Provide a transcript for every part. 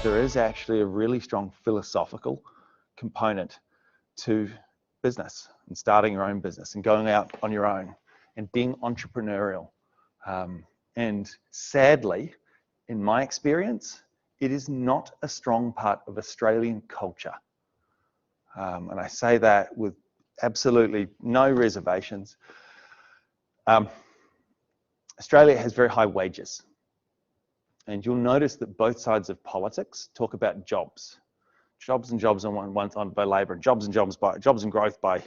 there is actually a really strong philosophical component to business and starting your own business and going out on your own and being entrepreneurial. And sadly, in my experience, it is not a strong part of Australian culture. And I say that with absolutely no reservations. Australia has very high wages. And you'll notice that both sides of politics talk about jobs. Jobs and jobs on one side by Labor, and jobs and growth by the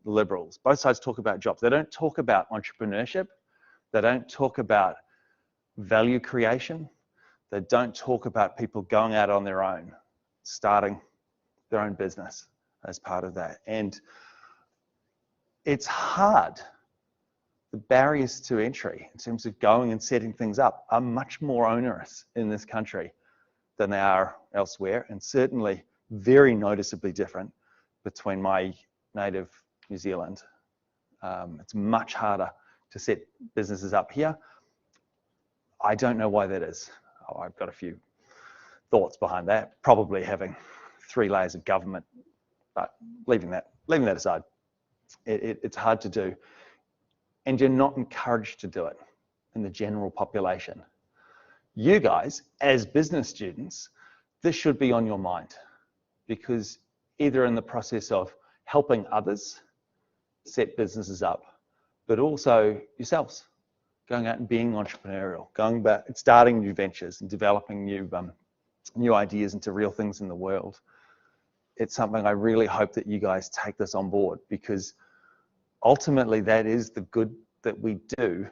Liberals. Both sides talk about jobs. They don't talk about entrepreneurship. They don't talk about value creation. They don't talk about people going out on their own, starting their own business as part of that. And it's hard. The barriers to entry in terms of going and setting things up are much more onerous in this country than they are elsewhere, and certainly very noticeably different between my native New Zealand. It's much harder to set businesses up here. I don't know why that is. I've got a few thoughts behind that, probably having 3 layers of government, but leaving that aside, it's hard to do. And you're not encouraged to do it in the general population. You guys, as business students, this should be on your mind, because either in the process of helping others set businesses up, but also yourselves, going out and being entrepreneurial, going back and starting new ventures and developing new ideas into real things in the world. It's something I really hope that you guys take this on board, because ultimately that is the good that we do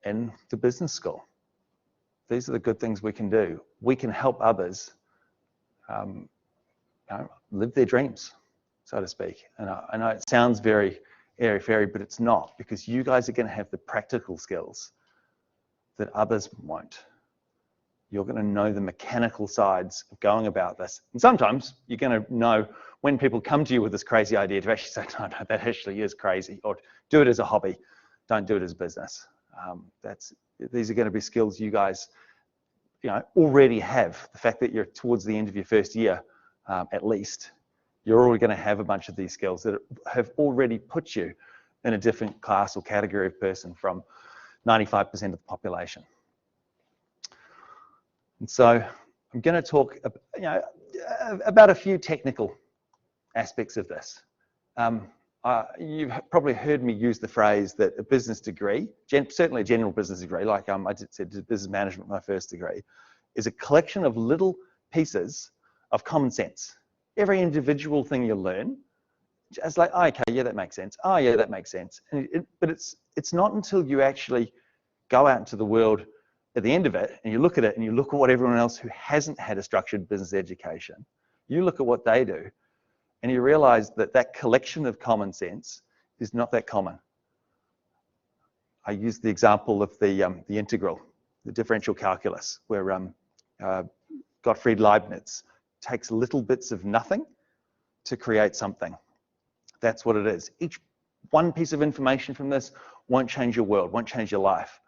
in the business school. These are the good things we can do. We can help others live their dreams, so to speak. And I know it sounds very airy-fairy, but it's not, because you guys are going to have the practical skills that others won't. You're going to know the mechanical sides of going about this. And sometimes you're going to know when people come to you with this crazy idea to actually say, no, that actually is crazy, or do it as a hobby, don't do it as business. These are going to be skills you guys already have. The fact that you're towards the end of your first year, at least, you're already going to have a bunch of these skills that have already put you in a different class or category of person from 95% of the population. And so I'm going to talk about a few technical aspects of this. You've probably heard me use the phrase that a business degree, certainly a general business degree, like I said, business management, my first degree, is a collection of little pieces of common sense. Every individual thing you learn, it's like, oh, okay, yeah, that makes sense. Oh, yeah, that makes sense. But it's not until you actually go out into the world at the end of it, and you look at it, and you look at what everyone else who hasn't had a structured business education, you look at what they do, and you realize that that collection of common sense is not that common. I use the example of the integral, the differential calculus, where Gottfried Leibniz takes little bits of nothing to create something. That's what it is. Each one piece of information from this won't change your world, won't change your life.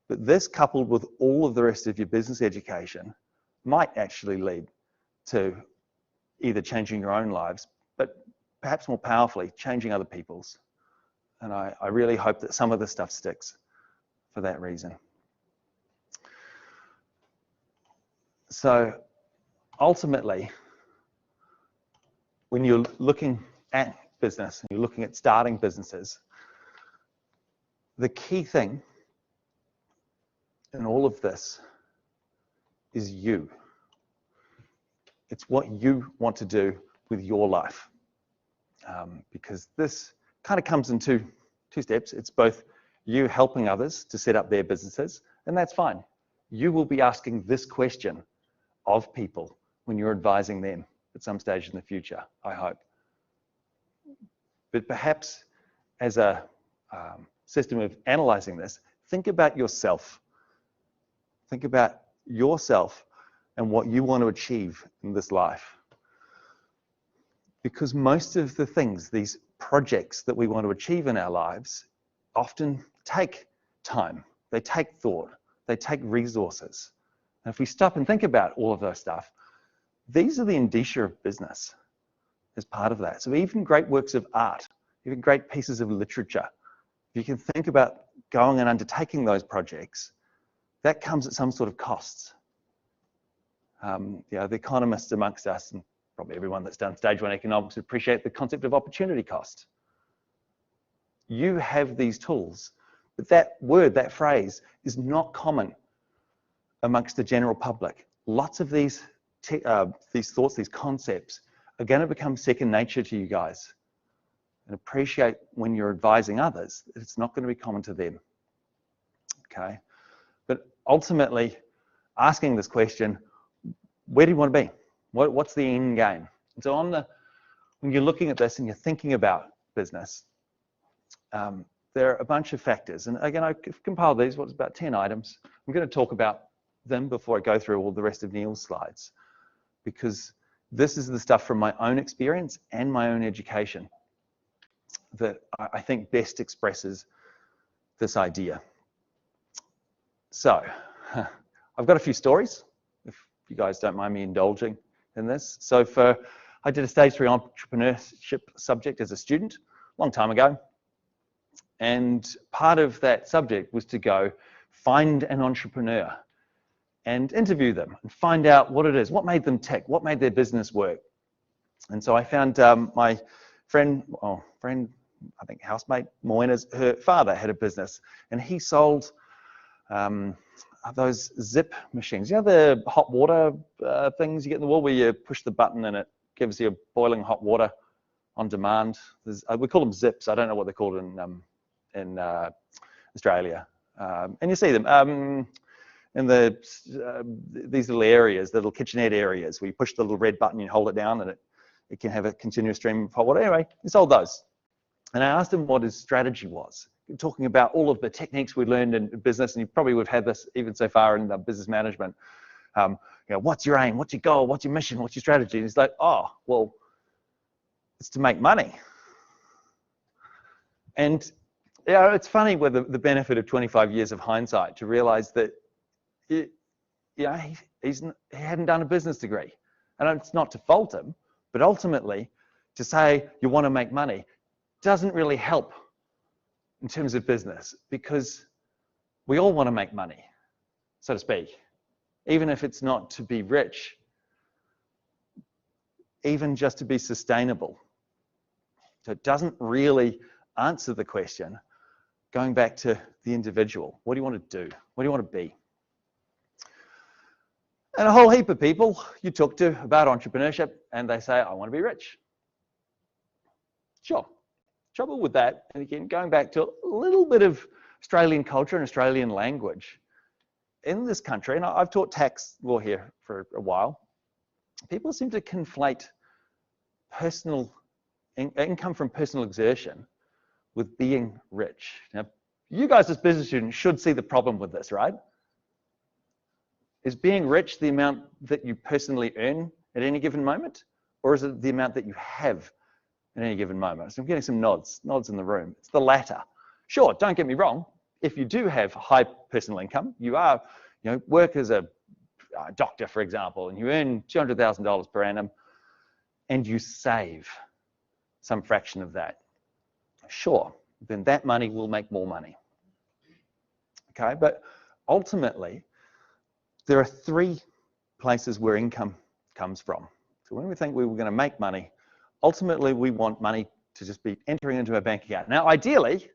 But this, coupled with all of the rest of your business education, might actually lead to either changing your own lives, but perhaps more powerfully, changing other people's. And I really hope that some of this stuff sticks for that reason. So ultimately, when you're looking at business, and you're looking at starting businesses, the key thing in all of this is you. It's what you want to do with your life. Because this kind of comes in two steps. It's both you helping others to set up their businesses, and that's fine. You will be asking this question of people when you're advising them at some stage in the future, I hope. But perhaps as a system of analyzing this, think about yourself. Think about yourself and what you want to achieve in this life. Because most of the things, these projects that we want to achieve in our lives, often take time, they take thought, they take resources. And if we stop and think about all of those stuff, These are the indicia of business as part of that. So even great works of art, even great pieces of literature, if you can think about going and undertaking those projects, that comes at some sort of costs. The economists amongst us, and probably everyone that's done stage 1 economics, appreciate the concept of opportunity cost. You have these tools, but that word, that phrase, is not common amongst the general public. Lots of these thoughts, these concepts, are going to become second nature to you guys. And appreciate when you're advising others that it's not going to be common to them. Okay? But ultimately, asking this question, where do you want to be? What's the end game? And so when you're looking at this and you're thinking about business, there are a bunch of factors. And again, I've compiled these, what's about 10 items. I'm going to talk about them before I go through all the rest of Neil's slides, because this is the stuff from my own experience and my own education that I think best expresses this idea. So, I've got a few stories, if you guys don't mind me indulging in this. So I did a stage 3 entrepreneurship subject as a student, a long time ago. And part of that subject was to go find an entrepreneur and interview them and find out what it is, what made them tick, what made their business work. And so I found my friend, I think housemate, Moena's, her father had a business, and he sold those zip machines. You know the hot water things you get in the wall where you push the button and it gives you boiling hot water on demand? We call them zips. I don't know what they're called in Australia. And you see them in these little areas, the little kitchenette areas, where you push the little red button, you hold it down, and it can have a continuous stream of hot water. Anyway, he sold those. And I asked him what his strategy was, talking about all of the techniques we learned in business, and you probably would have had this even so far in the business management. What's your aim? What's your goal? What's your mission? What's your strategy? And he's like, oh, well, it's to make money. And it's funny with the benefit of 25 years of hindsight to realize that he hadn't done a business degree. And it's not to fault him, but ultimately to say you want to make money doesn't really help in terms of business, because we all want to make money, so to speak, even if it's not to be rich, even just to be sustainable. So it doesn't really answer the question, going back to the individual. What do you want to do? What do you want to be? And a whole heap of people you talk to about entrepreneurship, and they say, I want to be rich. Sure. Trouble with that, and again, going back to a little bit of Australian culture and Australian language. In this country, and I've taught tax law here for a while, people seem to conflate personal income from personal exertion with being rich. Now, you guys as business students should see the problem with this, right? Is being rich the amount that you personally earn at any given moment, or is it the amount that you have at any given moment? So I'm getting some nods in the room. It's the latter. Sure, don't get me wrong. If you do have high personal income, you work as a doctor, for example, and you earn $200,000 per annum, and you save some fraction of that. Sure, then that money will make more money. Okay, but ultimately, there are 3 places where income comes from. So when we think we were going to make money, ultimately we want money to just be entering into our bank account. Now, ideally,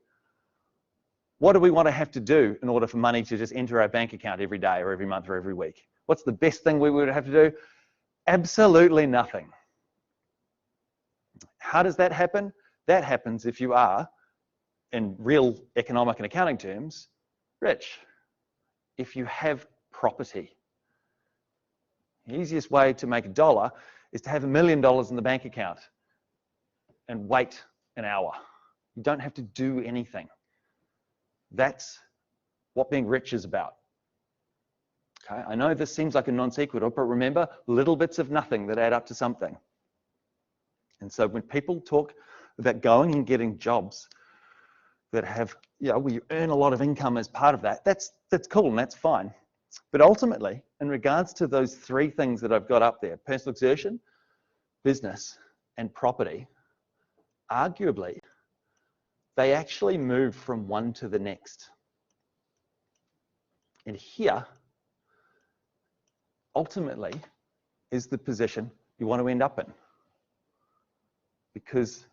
what do we want to have to do in order for money to just enter our bank account every day or every month or every week? What's the best thing we would have to do? Absolutely nothing. How does that happen? That happens if you are, in real economic and accounting terms, rich. If you have property. The easiest way to make $1 is to have $1 million in the bank account and wait an hour. You don't have to do anything. That's what being rich is about. Okay, I know this seems like a non sequitur, but remember, little bits of nothing that add up to something. And so when people talk about going and getting jobs that have, where you earn a lot of income as part of that, that's cool and that's fine. But ultimately, in regards to those three things that I've got up there, personal exertion, business, and property, arguably, they actually move from one to the next. And here, ultimately, is the position you want to end up in. Because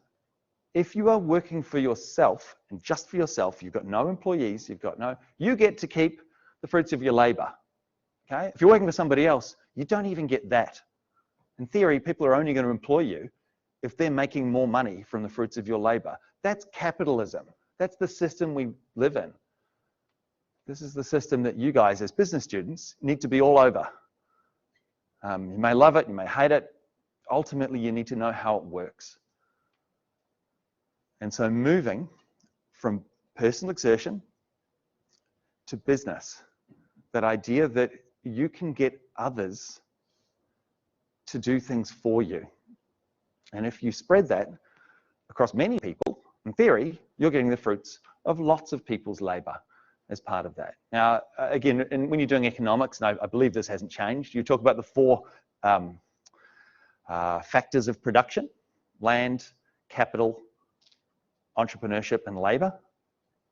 if you are working for yourself and just for yourself, you've got no employees, you get to keep the fruits of your labor. Okay? If you're working for somebody else, you don't even get that. In theory, people are only going to employ you if they're making more money from the fruits of your labor. That's capitalism. That's the system we live in. This is the system that you guys as business students need to be all over. You may love it, you may hate it. Ultimately, you need to know how it works. And so moving from personal exertion to business, that idea that you can get others to do things for you. And if you spread that across many people, in theory, you're getting the fruits of lots of people's labor as part of that. Now, again, and when you're doing economics, and I believe this hasn't changed, you talk about the four factors of production: land, capital, entrepreneurship, and labor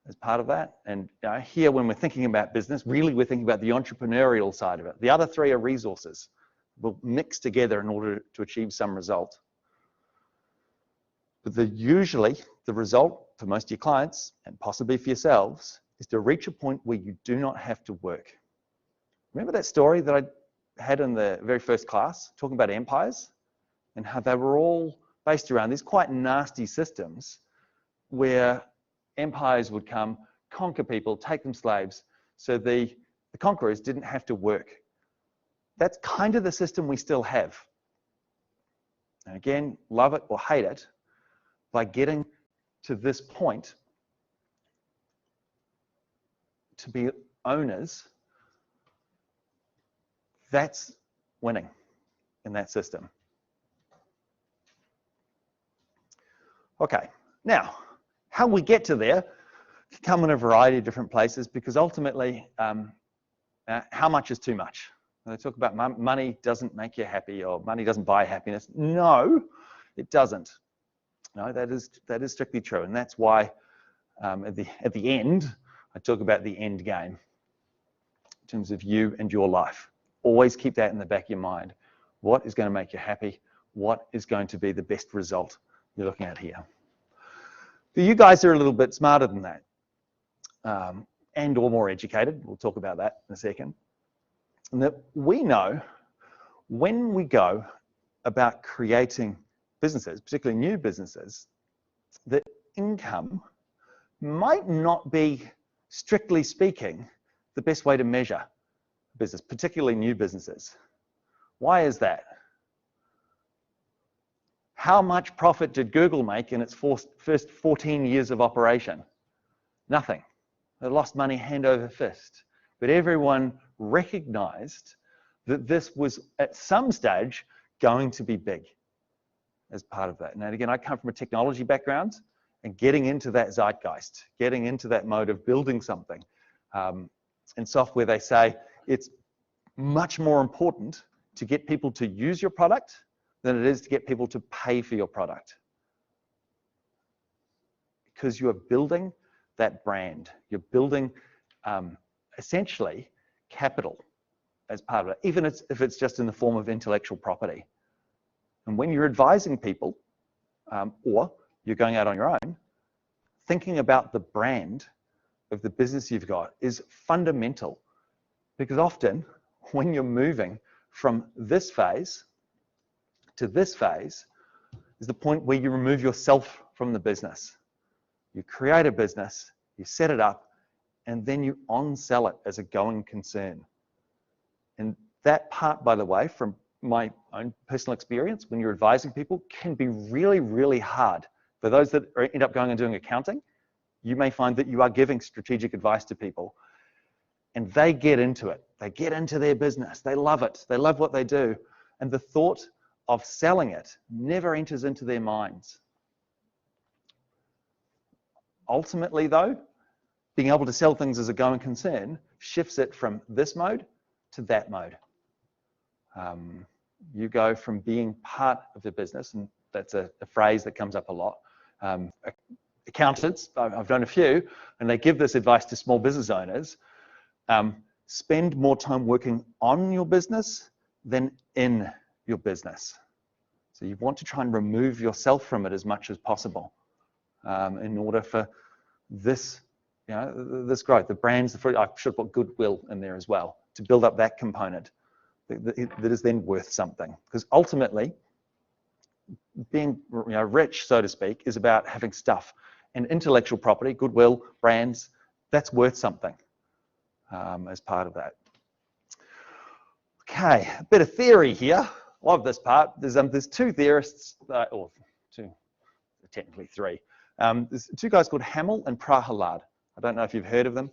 as part of that. And here, when we're thinking about business, really we're thinking about the entrepreneurial side of it. The other three are resources. We'll mix together in order to achieve some result. But usually, the result for most of your clients, and possibly for yourselves, is to reach a point where you do not have to work. Remember that story that I had in the very first class, talking about empires, and how they were all based around these quite nasty systems where empires would come, conquer people, take them slaves, so the conquerors didn't have to work. That's kind of the system we still have. And again, love it or hate it, by getting to this point, to be owners, that's winning in that system. Okay, now, how we get to there can come in a variety of different places, because ultimately, how much is too much? When they talk about money doesn't make you happy, or money doesn't buy happiness. No, it doesn't. No, that is strictly true, and that's why at the end, I talk about the end game in terms of you and your life. Always keep that in the back of your mind. What is going to make you happy? What is going to be the best result you're looking at here? But you guys are a little bit smarter than that, and or more educated. We'll talk about that in a second. And that we know when we go about creating businesses, particularly new businesses, that income might not be, strictly speaking, the best way to measure business, particularly new businesses. Why is that? How much profit did Google make in its first 14 years of operation? Nothing. They lost money hand over fist. But everyone recognized that this was, at some stage, going to be big as part of that. And again, I come from a technology background, and getting into that zeitgeist, getting into that mode of building something. In software, they say it's much more important to get people to use your product than it is to get people to pay for your product. Because you are building that brand. You're building essentially capital as part of it, even if it's just in the form of intellectual property. And when you're advising people, or you're going out on your own, thinking about the brand of the business you've got is fundamental. Because often, when you're moving from this phase to this phase, is the point where you remove yourself from the business. You create a business, you set it up, and then you on-sell it as a going concern. And that part, by the way, from my own personal experience, when you're advising people, can be really, really hard. For those that end up going and doing accounting, you may find that you are giving strategic advice to people, and they get into it. They get into their business. They love it. They love what they do. And the thought of selling it never enters into their minds. Ultimately, though, being able to sell things as a going concern shifts it from this mode to that mode. You go from being part of the business, and that's a phrase that comes up a lot. Accountants, I've known a few, and they give this advice to small business owners. Spend more time working on your business than in your business. So you want to try and remove yourself from it as much as possible in order for this, this growth. The brands, I should put goodwill in there as well to build up that component that is then worth something. Because ultimately, being rich, so to speak, is about having stuff. And intellectual property, goodwill, brands, that's worth something as part of that. Okay, a bit of theory here. Love this part. There's two theorists, or two, technically three. There's two guys called Hamill and Prahalad. I don't know if you've heard of them.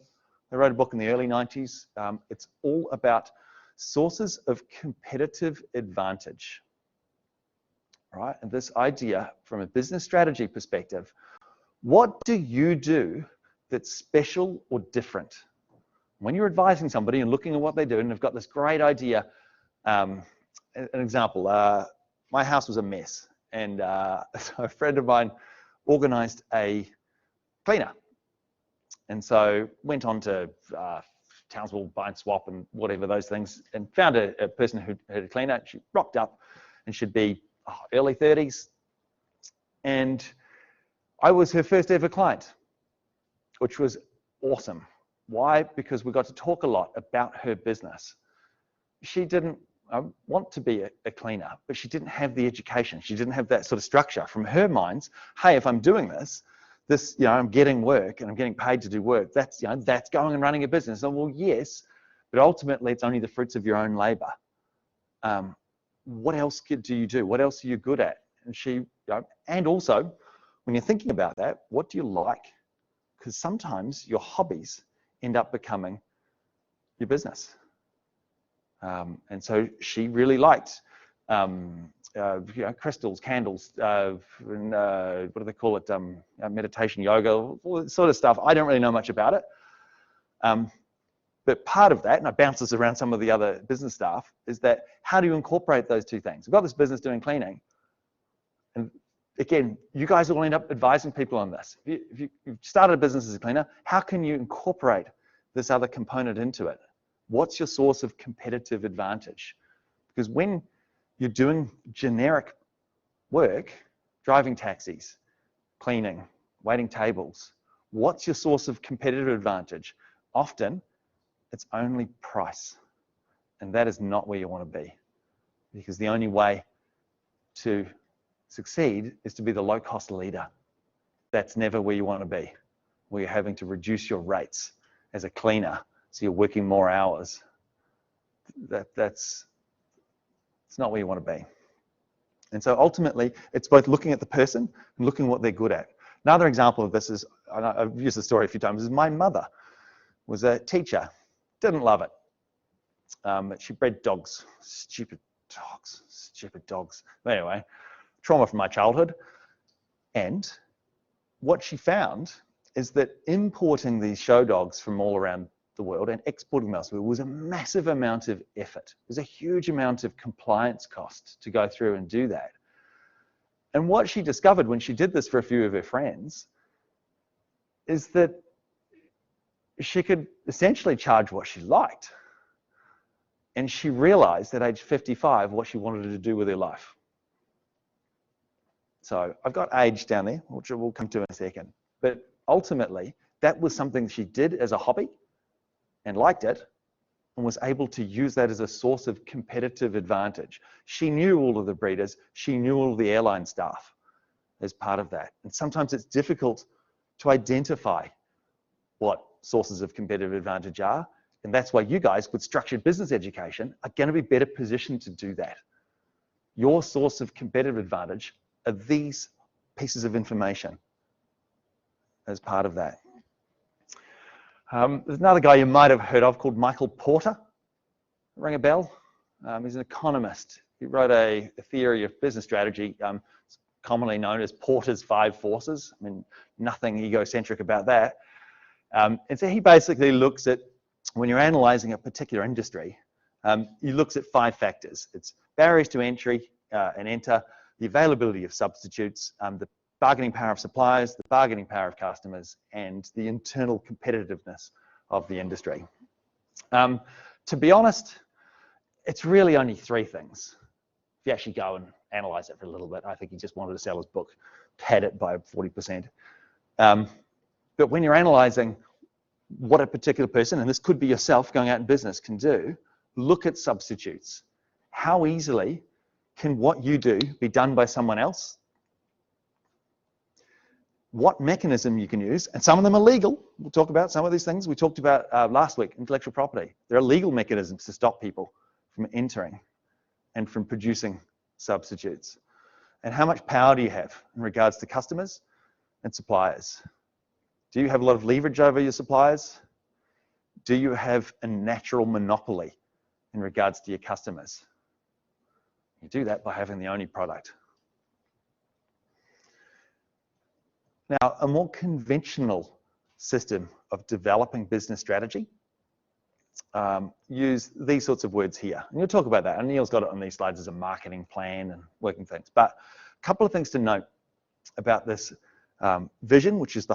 They wrote a book in the early 90s. It's all about sources of competitive advantage. Right? And this idea from a business strategy perspective, what do you do that's special or different? When you're advising somebody and looking at what they do and they've got this great idea, an example, my house was a mess, and so a friend of mine organized a cleaner. And so went on to Townsville, Buy and Swap and whatever those things, and found a person who had a cleaner. She rocked up and she'd be early 30s. And I was her first ever client, which was awesome. Why? Because we got to talk a lot about her business. She didn't want to be a cleaner, but she didn't have the education. She didn't have that sort of structure. From her minds, hey, if I'm doing this, I'm getting work and I'm getting paid to do work. That's, that's going and running a business. And well, yes, but ultimately it's only the fruits of your own labor. What else do you do? What else are you good at? And she, and also when you're thinking about that, what do you like? Because sometimes your hobbies end up becoming your business. And so she really liked crystals, candles, and, what do they call it? Meditation, yoga, all that sort of stuff. I don't really know much about it. But part of that, and I bounce this around some of the other business staff, is that how do you incorporate those two things? I've got this business doing cleaning. And again, you guys will end up advising people on this. If you've started a business as a cleaner, how can you incorporate this other component into it? What's your source of competitive advantage? Because when you're doing generic work, driving taxis, cleaning, waiting tables, what's your source of competitive advantage? Often, it's only price. And that is not where you want to be. Because the only way to succeed is to be the low-cost leader. That's never where you want to be, where you're having to reduce your rates as a cleaner, so you're working more hours. It's not where you want to be. And so ultimately, it's both looking at the person and looking at what they're good at. Another example of this is, I've used the story a few times, is my mother was a teacher, didn't love it. She bred dogs, stupid dogs. But anyway, trauma from my childhood. And what she found is that importing these show dogs from all around the world and exporting them was a massive amount of effort. There's a huge amount of compliance cost to go through and do that. And what she discovered when she did this for a few of her friends is that she could essentially charge what she liked. And she realized at age 55 what she wanted to do with her life. So I've got age down there, which we'll come to in a second. But ultimately, that was something she did as a hobby and liked it and was able to use that as a source of competitive advantage. She knew all of the breeders. She knew all of the airline staff as part of that. And sometimes it's difficult to identify what sources of competitive advantage are. And that's why you guys with structured business education are going to be better positioned to do that. Your source of competitive advantage are these pieces of information as part of that. There's another guy you might have heard of called Michael Porter. Ring a bell? He's an economist. He wrote a theory of business strategy, commonly known as Porter's 5 forces. I mean, nothing egocentric about that. And so he basically looks at when you're analyzing a particular industry, He looks at 5 factors. It's barriers to entry and enter, the availability of substitutes, the bargaining power of suppliers, the bargaining power of customers, and the internal competitiveness of the industry. To be honest, it's really only 3 things. If you actually go and analyze it for a little bit, I think he just wanted to sell his book, pad it by 40%. But when you're analyzing what a particular person, and this could be yourself going out in business, can do, look at substitutes. How easily can what you do be done by someone else? What mechanism you can use, and some of them are legal. We'll talk about some of these things. We talked about last week, intellectual property. There are legal mechanisms to stop people from entering and from producing substitutes. And how much power do you have in regards to customers and suppliers? Do you have a lot of leverage over your suppliers? Do you have a natural monopoly in regards to your customers? You do that by having the only product. Now, a more conventional system of developing business strategy use these sorts of words here. And you'll talk about that. And Neil's got it on these slides as a marketing plan and working things. But a couple of things to note about this vision, which is the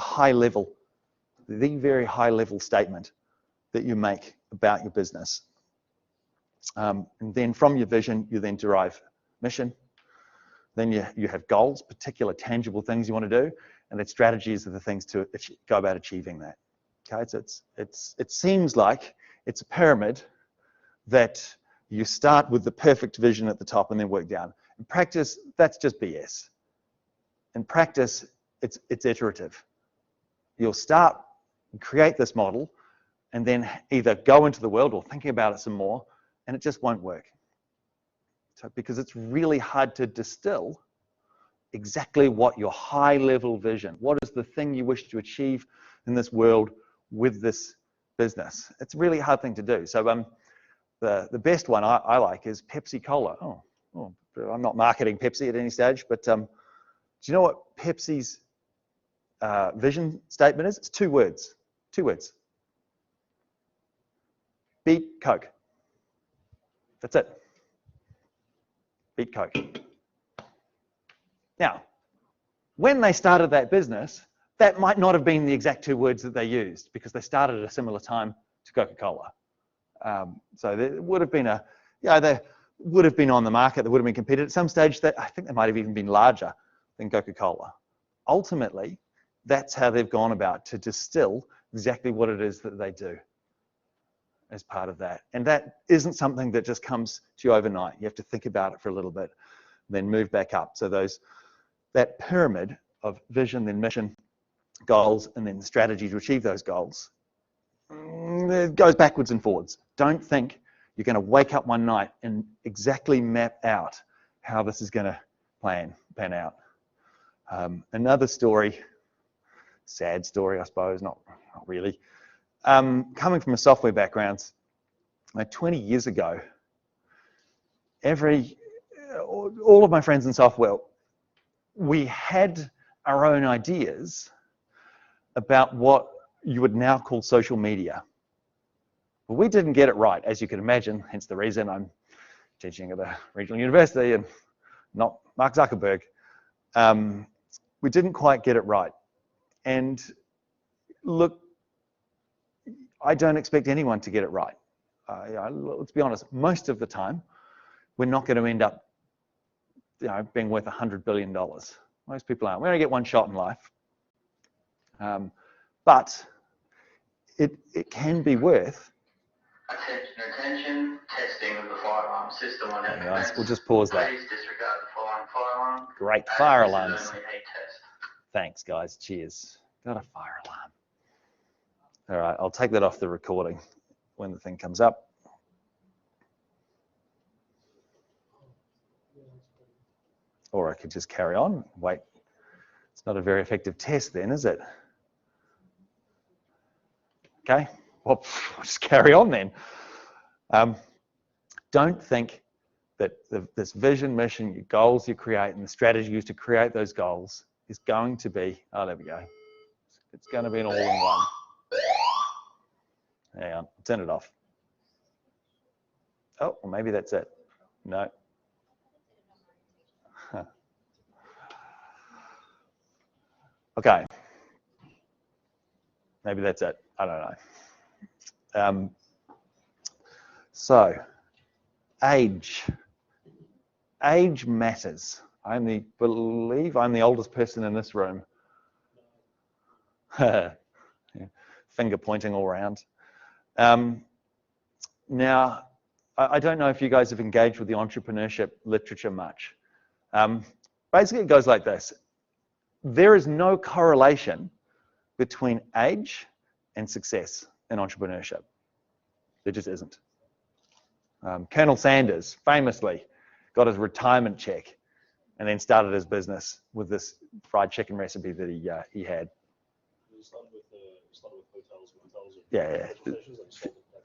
very high level statement that you make about your business. And then from your vision, you then derive mission. Then you have goals, particular tangible things you want to do, and then strategies are the things to go about achieving that. Okay, so it seems like it's a pyramid that you start with the perfect vision at the top and then work down. In practice, that's just BS. In practice, it's iterative. You'll start and create this model and then either go into the world or thinking about it some more, and it just won't work. So, because it's really hard to distill exactly what your high-level vision, what is the thing you wish to achieve in this world with this business. It's a really hard thing to do. So the best one I like is Pepsi Cola. Oh, I'm not marketing Pepsi at any stage, but do you know what Pepsi's vision statement is? It's 2 words. 2 words. Beat Coke. That's it. Beat Coke. Now, when they started that business, that might not have been the exact 2 words that they used because they started at a similar time to Coca-Cola. So there would have been they would have been on the market, they would have been competed. At some stage, I think they might have even been larger than Coca-Cola. Ultimately, that's how they've gone about to distill exactly what it is that they do as part of that. And that isn't something that just comes to you overnight. You have to think about it for a little bit, then move back up. So that pyramid of vision, then mission, goals, and then strategy to achieve those goals, it goes backwards and forwards. Don't think you're going to wake up one night and exactly map out how this is going to pan out. Another story, sad story, I suppose, not really. Coming from a software background, 20 years ago, all of my friends in software, we had our own ideas about what you would now call social media. But we didn't get it right, as you can imagine, hence the reason I'm teaching at a regional university and not Mark Zuckerberg. We didn't quite get it right. And look, I don't expect anyone to get it right. Let's be honest, most of the time, we're not going to end up being worth $100 billion. Most people aren't. We only get one shot in life. But it can be worth. Attention, testing of the fire alarm system on our Nice. We'll just pause that. Please disregard the following fire alarm. Great, fire alarms. This is only a test. Thanks, guys. Cheers. Got a fire alarm. All right, I'll take that off the recording when the thing comes up. Or I could just carry on. Wait, it's not a very effective test then, is it? Okay, well, I'll just carry on then. Don't think that this vision, mission, your goals you create and the strategy used to create those goals is going to be, oh, there we go. It's going to be an all-in-one. Hang on, turn it off. Oh, well, maybe that's it. No. Huh. Okay. Maybe that's it. I don't know. So, age. Age matters. I believe I'm the oldest person in this room. Finger pointing all around. Now, I don't know if you guys have engaged with the entrepreneurship literature much. Basically, it goes like this. There is no correlation between age and success in entrepreneurship. There just isn't. Colonel Sanders famously got his retirement check and then started his business with this fried chicken recipe that he had. You started with hotels, motels, Yeah. and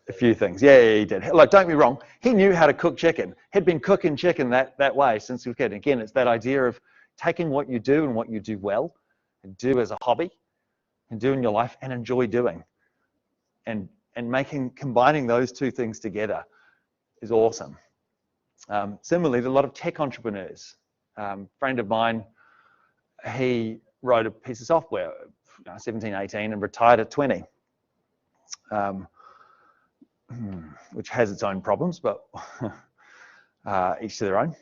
A few things. Yeah, he did. Like, don't be wrong. He knew how to cook chicken. He'd been cooking chicken that way since he was a kid. Again, it's that idea of taking what you do and what you do well and do as a hobby and do in your life and enjoy doing. And combining those two things together is awesome. Similarly, a lot of tech entrepreneurs. Friend of mine, he wrote a piece of software, 17, 18, and retired at 20, which has its own problems, but each to their own.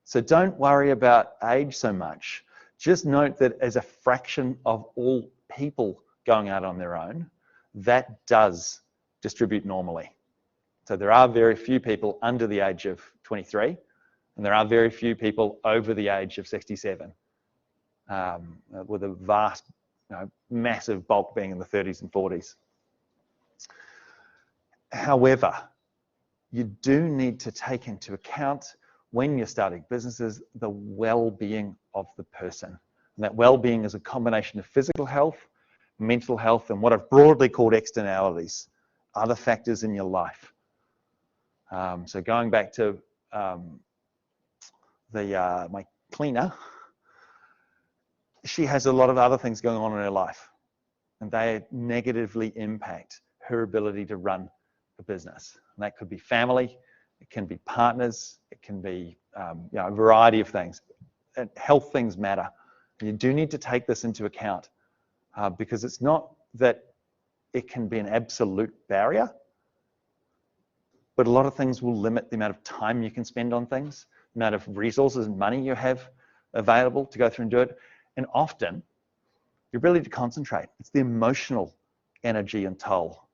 So don't worry about age so much. Just note that as a fraction of all people going out on their own, that does distribute normally. So there are very few people under the age of 23, and there are very few people over the age of 67, with a vast, massive bulk being in the 30s and 40s. However, you do need to take into account when you're starting businesses, the well-being of the person. And that well-being is a combination of physical health, mental health, and what I've broadly called externalities, other factors in your life. So going back to my cleaner, she has a lot of other things going on in her life, and they negatively impact her ability to run a business. And that could be family, it can be partners, it can be a variety of things. And health things matter. And you do need to take this into account because it's not that it can be an absolute barrier, but a lot of things will limit the amount of time you can spend on things, the amount of resources and money you have available to go through and do it. And often, your ability to concentrate. It's the emotional energy and toll.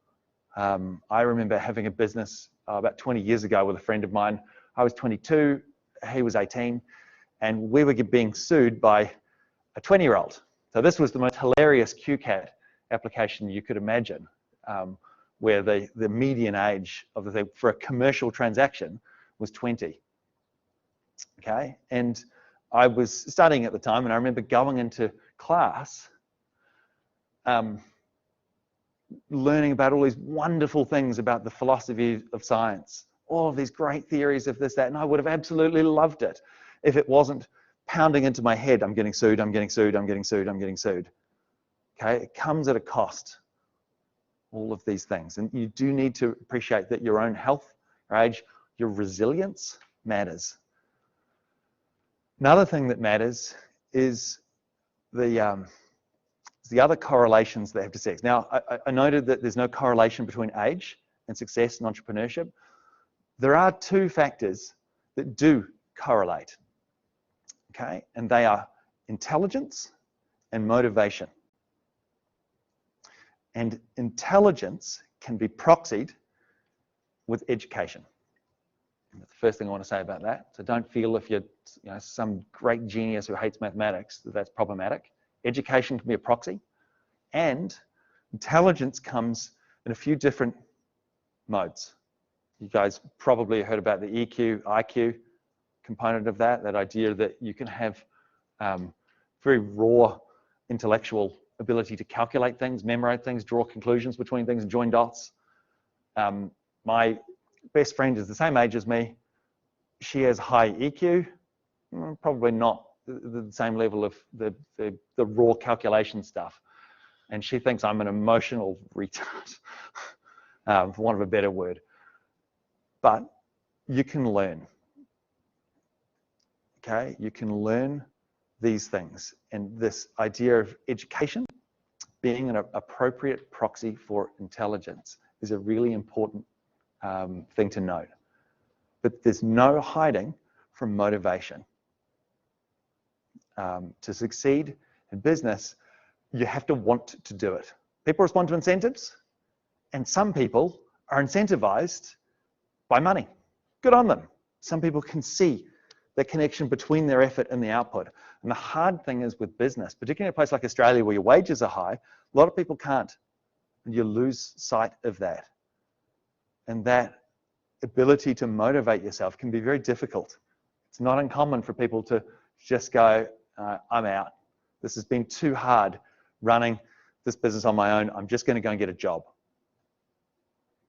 I remember having a business about 20 years ago with a friend of mine. I was 22, he was 18, and we were being sued by a 20-year-old. So this was the most hilarious QCAT application you could imagine, where the median age of the thing for a commercial transaction was 20. Okay, and I was studying at the time, and I remember going into class, learning about all these wonderful things about the philosophy of science, all of these great theories of this, that, and I would have absolutely loved it if it wasn't pounding into my head, I'm getting sued, I'm getting sued, I'm getting sued, I'm getting sued. Okay, it comes at a cost, all of these things. And you do need to appreciate that your own health, your age, your resilience matters. Another thing that matters is the other correlations that have to sex. Now, I noted that there's no correlation between age and success in entrepreneurship. There are two factors that do correlate, okay? And they are intelligence and motivation. And intelligence can be proxied with education. And that's the first thing I want to say about that. So don't feel if you're some great genius who hates mathematics that that's problematic. Education can be a proxy, and intelligence comes in a few different modes. You guys probably heard about the EQ, IQ component of that idea that you can have very raw intellectual ability to calculate things, memorize things, draw conclusions between things, and join dots. My best friend is the same age as me. She has high EQ, probably not the same level of the raw calculation stuff. And she thinks I'm an emotional retard, for want of a better word. But you can learn. Okay, you can learn these things, and this idea of education being an appropriate proxy for intelligence is a really important thing to note. But there's no hiding from motivation. To succeed in business, you have to want to do it. People respond to incentives, and some people are incentivized by money. Good on them. Some people can see the connection between their effort and the output. And the hard thing is with business, particularly in a place like Australia where your wages are high, a lot of people can't. And you lose sight of that. And that ability to motivate yourself can be very difficult. It's not uncommon for people to just go, I'm out. This has been too hard running this business on my own. I'm just going to go and get a job.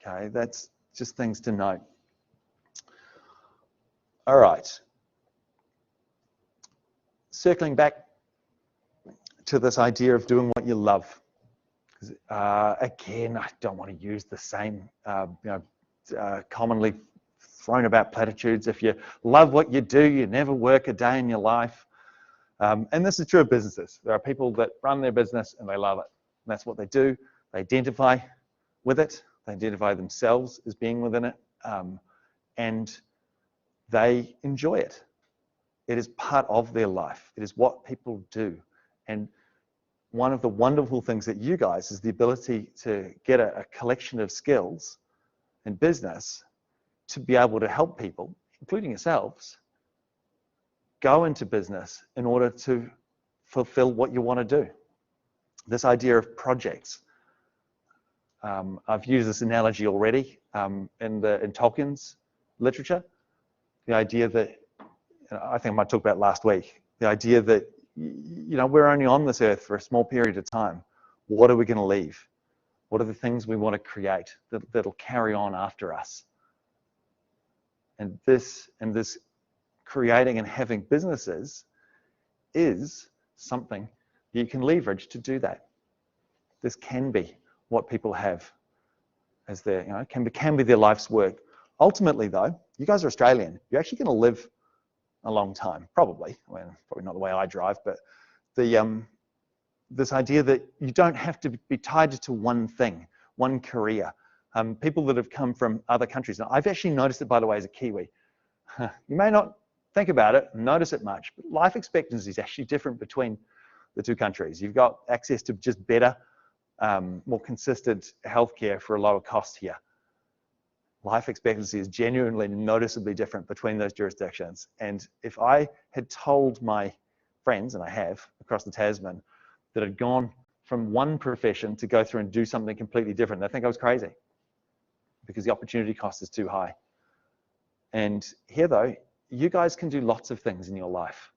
Okay, that's just things to note. All right. Circling back to this idea of doing what you love. Again, I don't want to use the same, commonly thrown about platitudes. If you love what you do, you never work a day in your life. And this is true of businesses. There are people that run their business and they love it. And that's what they do. They identify with it. They identify themselves as being within it. And they enjoy it. It is part of their life. It is what people do. And one of the wonderful things that you guys is the ability to get a collection of skills in business to be able to help people, including yourselves, go into business in order to fulfill what you want to do. This idea of projects. I've used this analogy already in Tolkien's literature. The idea that, I think I might talk about last week, the idea that, we're only on this earth for a small period of time. What are we going to leave? What are the things we want to create that'll carry on after us? And this creating and having businesses is something you can leverage to do that. This can be what people have as their, can be their life's work. Ultimately, though, you guys are Australian. You're actually going to live a long time, probably. Well, probably not the way I drive, but this idea that you don't have to be tied to one thing, one career. People that have come from other countries. Now, I've actually noticed it, by the way, as a Kiwi. You may not think about it, notice it much, but life expectancy is actually different between the two countries. You've got access to just better, more consistent healthcare for a lower cost here. Life expectancy is genuinely noticeably different between those jurisdictions. And if I had told my friends, and I have, across the Tasman, that had gone from one profession to go through and do something completely different, they think I was crazy because the opportunity cost is too high. And here, though, you guys can do lots of things in your life.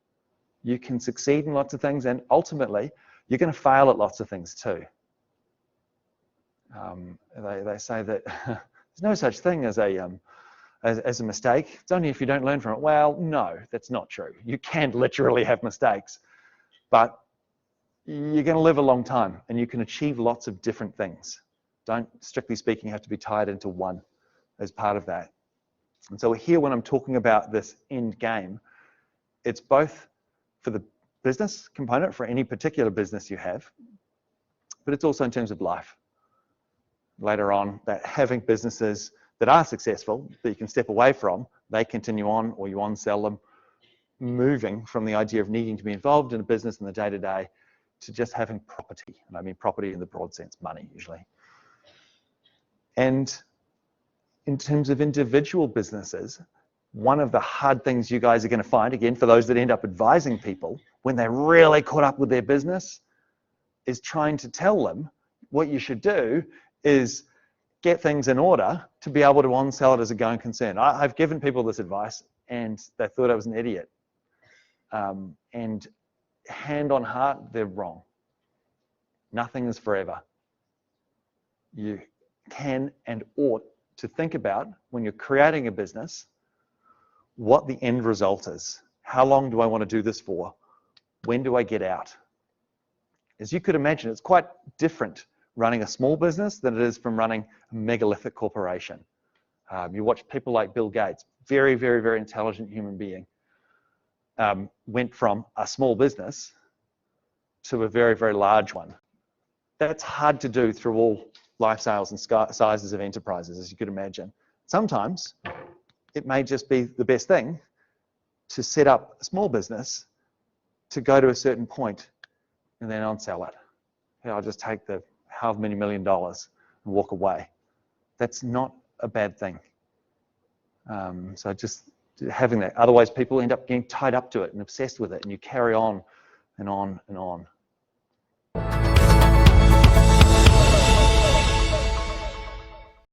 You can succeed in lots of things, and ultimately, you're going to fail at lots of things too. They say that there's no such thing as a mistake. It's only if you don't learn from it. Well, no, that's not true. You can literally have mistakes, but you're going to live a long time, and you can achieve lots of different things. Don't, strictly speaking, have to be tied into one as part of that. And so here, when I'm talking about this end game, it's both for the business component, for any particular business you have, but it's also in terms of life. Later on, that having businesses that are successful, that you can step away from, they continue on, or you on-sell them, moving from the idea of needing to be involved in a business in the day-to-day to just having property. And I mean property in the broad sense, money usually. And in terms of individual businesses, one of the hard things you guys are going to find, again, for those that end up advising people, when they're really caught up with their business, is trying to tell them what you should do is get things in order to be able to on-sell it as a going concern. I've given people this advice, and they thought I was an idiot. And hand on heart, they're wrong. Nothing is forever. You can and ought to think about, when you're creating a business, what the end result is. How long do I want to do this for? When do I get out? As you could imagine, it's quite different running a small business than it is from running a megalithic corporation. You watch people like Bill Gates, very, very, very intelligent human being, went from a small business to a very, very large one. That's hard to do through all life sales and sizes of enterprises, as you could imagine. Sometimes it may just be the best thing to set up a small business to go to a certain point and then on-sell it. Hey, I'll just take the however many $1 million and walk away. That's not a bad thing. So just having that. Otherwise, people end up getting tied up to it and obsessed with it, and you carry on and on and on.